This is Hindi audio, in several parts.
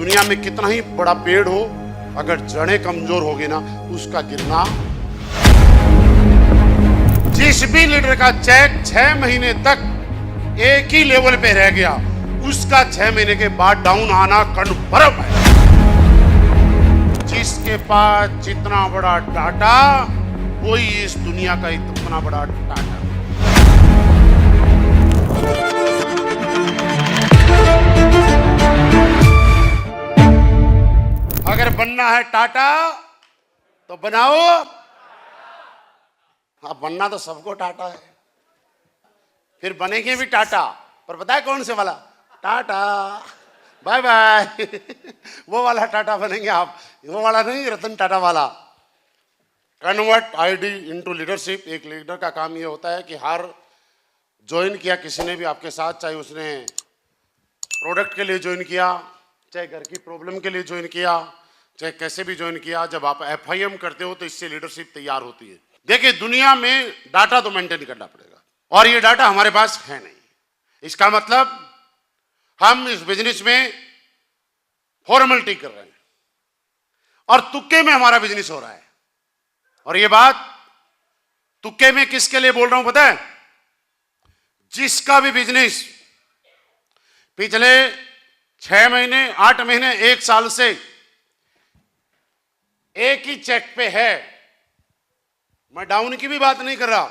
दुनिया में कितना ही बड़ा पेड़ हो, अगर जड़ें कमजोर होगी ना, उसका गिरना। जिस भी लीडर का चेक 6 महीने तक एक ही लेवल पे रह गया, उसका 6 महीने के बाद डाउन आना कन्फर्म है। जिसके पास जितना बड़ा डाटा, वही इस दुनिया का इतना बड़ा डाटा। अगर बनना है टाटा तो बनाओ। हाँ, बनना तो सबको टाटा है, फिर बनेंगे भी टाटा, पर पता है कौन से वाला? टाटा बाय बाय वो वाला टाटा बनेंगे आप, वो वाला नहीं, रतन टाटा वाला। Convert ID into leadership. एक लीडर का काम ये होता है कि हर ज्वाइन किया किसी ने भी आपके साथ, चाहे उसने प्रोडक्ट के लिए ज्वाइन किया, चाहे घर की प्रॉब्लम के लिए ज्वाइन किया, चाहे कैसे भी ज्वाइन किया, जब आप FIM करते हो तो इससे लीडरशिप तैयार होती है। देखिए, दुनिया में डाटा तो मेंटेन करना पड़ेगा, और ये डाटा हमारे पास है नहीं। इसका मतलब हम इस बिजनेस में फॉर्मेलिटी कर रहे हैं और तुक्के में हमारा बिजनेस हो रहा है। और ये बात तुक्के में किसके लिए बोल रहा हूं पता है? जिसका भी बिजनेस पिछले 6 महीने, 8 महीने, 1 साल से एक ही चेक पे है। मैं डाउन की भी बात नहीं कर रहा,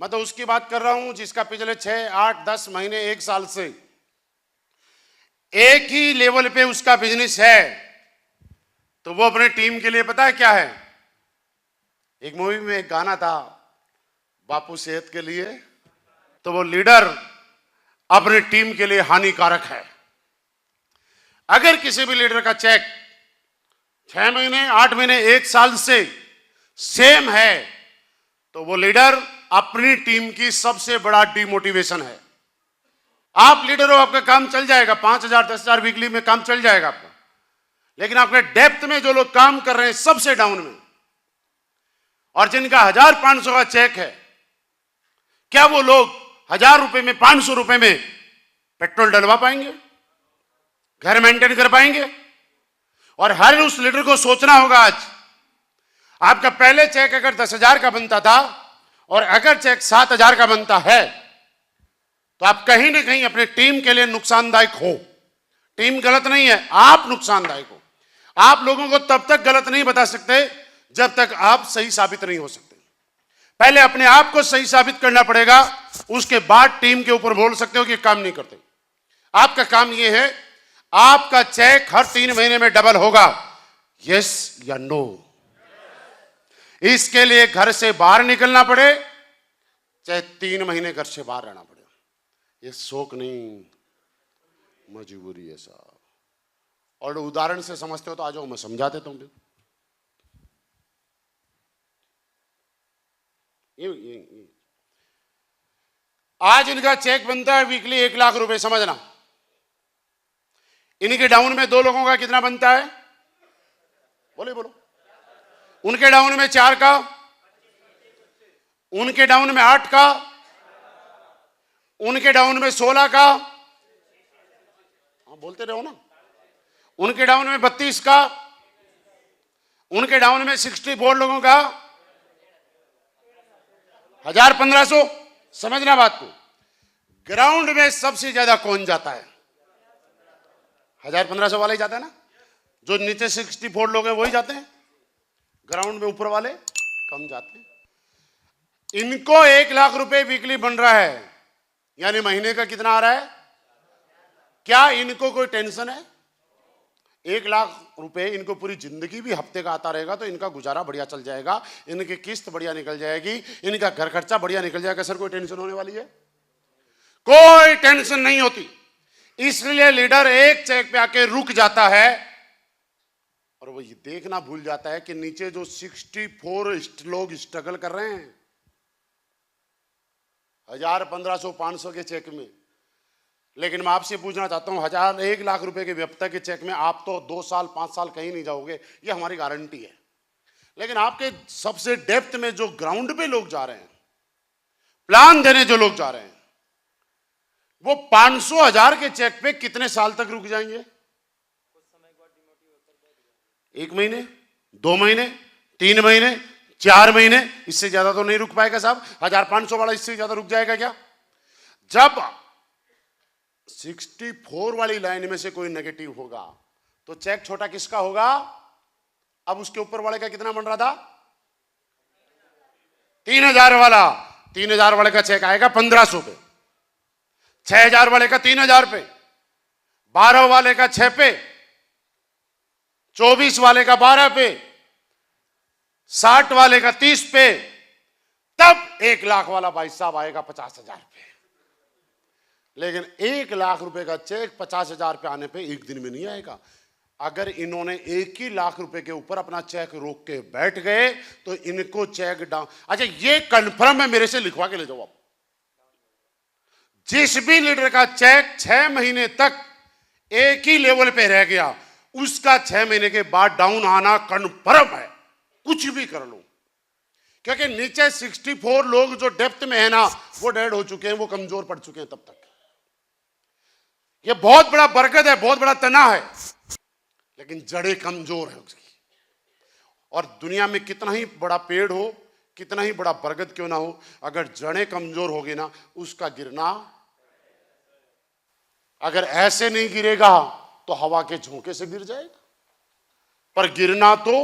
मैं तो उसकी बात कर रहा हूं जिसका पिछले 6, 8, 10 महीने, 1 साल से एक ही लेवल पे उसका बिजनेस है, तो वो अपने टीम के लिए पता है क्या है? एक मूवी में एक गाना था, बापू सेहत के लिए। तो वो लीडर अपनी टीम के लिए हानिकारक है। अगर किसी भी लीडर का चेक 6 महीने, 8 महीने, 1 साल से सेम है, तो वो लीडर अपनी टीम की सबसे बड़ा डिमोटिवेशन है। आप लीडर हो, आपका काम चल जाएगा, 5,000, 10,000 वीकली में काम चल जाएगा आपका, लेकिन आपके डेप्थ में जो लोग काम कर रहे हैं सबसे डाउन में, और जिनका 1,500 का चेक है, क्या वो लोग 1,000 रुपए में, 500 रुपए में पेट्रोल डलवा पाएंगे? घर मेंटेन कर पाएंगे? और हर उस लीडर को सोचना होगा, आज आपका पहले चेक अगर 10,000 का बनता था और अगर चेक 7,000 का बनता है, तो आप कहीं ना कहीं अपने टीम के लिए नुकसानदायक हो। टीम गलत नहीं है, आप नुकसानदायक हो। आप लोगों को तब तक गलत नहीं बता सकते जब तक आप सही साबित नहीं हो सकते। पहले अपने आप को सही साबित करना पड़ेगा, उसके बाद टीम के ऊपर बोल सकते हो कि काम नहीं करते। आपका काम यह है, आपका चेक हर 3 महीने में डबल होगा, यस या नो। इसके लिए घर से बाहर निकलना पड़े, चाहे 3 महीने घर से बाहर रहना पड़े। ये शौक नहीं, मजबूरी है साहब। और उदाहरण से समझते हो तो आ जाओ, मैं समझा देता हूं। ये आज इनका चेक बनता है वीकली 1 लाख रुपए, समझना। इनके डाउन में 2 लोगों का कितना बनता है? बोलो। उनके डाउन में 4 का, उनके डाउन में 8 का, उनके डाउन में 16 का, हाँ बोलते रहो ना, उनके डाउन में 32 का, उनके डाउन में 64 लोगों का, 1,000-1,500। समझना बात को। ग्राउंड में सबसे ज्यादा कौन जाता है? 1,000-1,500 वाले ही जाते हैं ना। जो नीचे 64 लोग हैं वही जाते हैं, ग्राउंड में ऊपर वाले कम जाते हैं। इनको 1 लाख रुपए वीकली बन रहा है, यानी महीने का कितना आ रहा है? क्या इनको कोई टेंशन है? 1 लाख रुपए इनको पूरी जिंदगी भी हफ्ते का आता रहेगा तो इनका गुजारा बढ़िया चल जाएगा, इनकी किस्त बढ़िया निकल जाएगी, इनका घर खर्चा बढ़िया निकल जाएगा। सर कोई टेंशन होने वाली है? कोई टेंशन नहीं होती। इसलिए लीडर एक चेक पे आके रुक जाता है और वो ये देखना भूल जाता है कि नीचे जो 64 लोग स्ट्रगल कर रहे हैं 1,000, 1,500, 500 के चेक में। लेकिन मैं आपसे पूछना चाहता हूं, 1 लाख रुपए के हफ्ते के चेक में आप तो 2 साल, 5 साल कहीं नहीं जाओगे, ये हमारी गारंटी है। लेकिन आपके सबसे डेप्थ में जो ग्राउंड पे लोग जा रहे हैं, प्लान देने जो लोग जा रहे हैं, वो 500, 1,000 के चेक पे कितने साल तक रुक जाएंगे? 1 महीने, 2 महीने, 3 महीने, 4 महीने, इससे ज्यादा तो नहीं रुक पाएगा साहब। 1500 वाला इससे ज्यादा रुक जाएगा क्या? जब 64 वाली लाइन में से कोई नेगेटिव होगा तो चेक छोटा किसका होगा? अब उसके ऊपर वाले का कितना बन रहा था? 3000 वाला। 3000 वाले का चेक आएगा 1500 पे, 6000 वाले का 3000 पे, 12 वाले का 6 पे, 24 वाले का 12 पे, 60 वाले का 30 पे, तब 1 लाख वाला भाई साहब आएगा 50,000 पे। लेकिन 1 लाख रुपए का चेक 50,000 पे आने पे एक दिन में नहीं आएगा। अगर इन्होंने 1 ही लाख रुपए के ऊपर अपना चेक रोक के बैठ गए तो इनको चेक डाउन। अच्छा, ये कंफर्म है, मेरे से लिखवा के ले जाओ आप। जिस भी लीडर का चेक 6 महीने तक एक ही लेवल पे रह गया, उसका 6 महीने के बाद डाउन आना कंफर्म है, कुछ भी कर लो। क्योंकि नीचे 64 लोग जो डेप्थ में है ना, वो डेड हो चुके हैं, वो कमजोर पड़ चुके हैं तब तक। ये बहुत बड़ा बरकत है, बहुत बड़ा तना है, लेकिन जड़ें कमजोर है उसकी। और दुनिया में कितना ही बड़ा पेड़ हो, कितना ही बड़ा बरगद क्यों ना हो, अगर जड़ें कमजोर होगी ना, उसका गिरना, अगर ऐसे नहीं गिरेगा तो हवा के झोंके से गिर जाएगा, पर गिरना तो।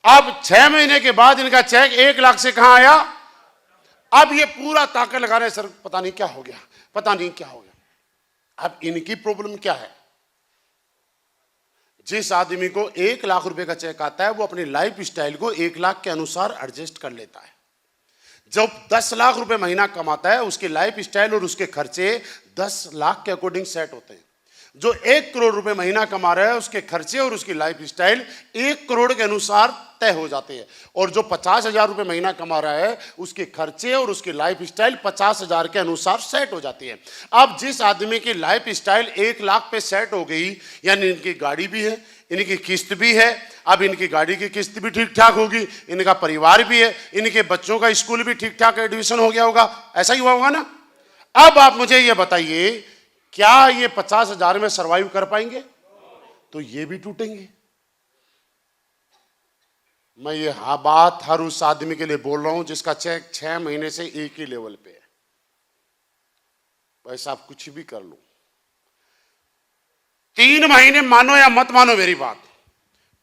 अब 6 महीने के बाद इनका चेक 1 लाख से कहां आया? अब ये पूरा ताकत लगा रहे, सर पता नहीं क्या हो गया, पता नहीं क्या हो गया। अब इनकी प्रॉब्लम क्या है? जिस आदमी को 1 लाख रुपए का चेक आता है, वो अपनी लाइफ स्टाइल को 1 लाख के अनुसार एडजस्ट कर लेता है। जब 10 लाख रुपए महीना कमाता है, उसकी लाइफ स्टाइल और उसके खर्चे 10 लाख के अकॉर्डिंग सेट होते हैं। जो 1 करोड़ रुपए महीना कमा रहा है, उसके खर्चे और उसकी लाइफ स्टाइल 1 करोड़ के अनुसार तय हो जाते हैं। और जो 50,000 रुपए महीना कमा रहा है, उसके खर्चे और उसकी लाइफ स्टाइल 50,000 के अनुसार सेट हो जाती है। अब जिस आदमी की लाइफ स्टाइल 1 लाख पे सेट हो गई, यानी इनकी गाड़ी भी है, इनकी किस्त भी है, अब इनकी गाड़ी की किस्त भी ठीक ठाक होगी, इनका परिवार भी है, इनके बच्चों का स्कूल भी ठीक ठाक एडमिशन हो गया होगा, ऐसा ही हुआ होगा ना। अब आप मुझे ये बताइए, क्या ये 50,000 में सरवाइव कर पाएंगे? तो ये भी टूटेंगे। मैं ये बात हर उस आदमी के लिए बोल रहा हूं जिसका चेक 6 महीने से एक ही लेवल पे है। वैसा आप कुछ भी कर लो, 3 महीने मानो या मत मानो मेरी बात,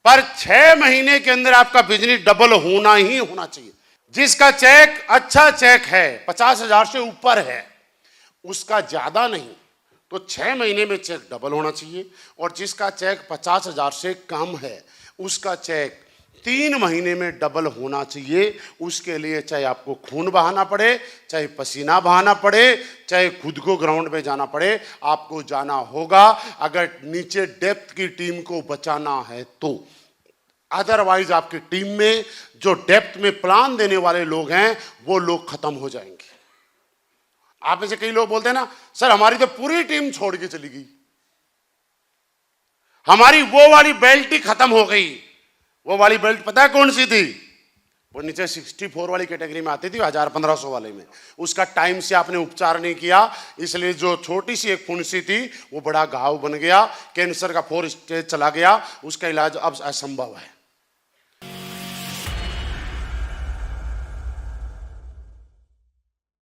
पर 6 महीने के अंदर आपका बिजनेस डबल होना ही होना चाहिए। जिसका चेक अच्छा चेक है, 50,000 से ऊपर है, उसका ज्यादा नहीं, तो 6 महीने में चेक डबल होना चाहिए। और जिसका चेक 50,000 से कम है, उसका चेक 3 महीने में डबल होना चाहिए। उसके लिए चाहे आपको खून बहाना पड़े, चाहे पसीना बहाना पड़े, चाहे खुद को ग्राउंड में जाना पड़े, आपको जाना होगा, अगर नीचे डेप्थ की टीम को बचाना है तो। अदरवाइज आपकी टीम में जो डेप्थ में प्लान देने वाले लोग हैं, वो लोग खत्म हो जाएंगे। आप में से कई लोग बोलते हैं ना, सर हमारी तो पूरी टीम छोड़ के चली गई, हमारी वो वाली बेल्ट ही खत्म हो गई। वो वाली बेल्ट पता है कौन सी थी? वो नीचे 64 वाली कैटेगरी में आती थी, 1500 वाले में। उसका टाइम से आपने उपचार नहीं किया, इसलिए जो छोटी सी एक फुंसी थी वो बड़ा घाव बन गया, कैंसर का 4 स्टेज चला गया, उसका इलाज अब असंभव है।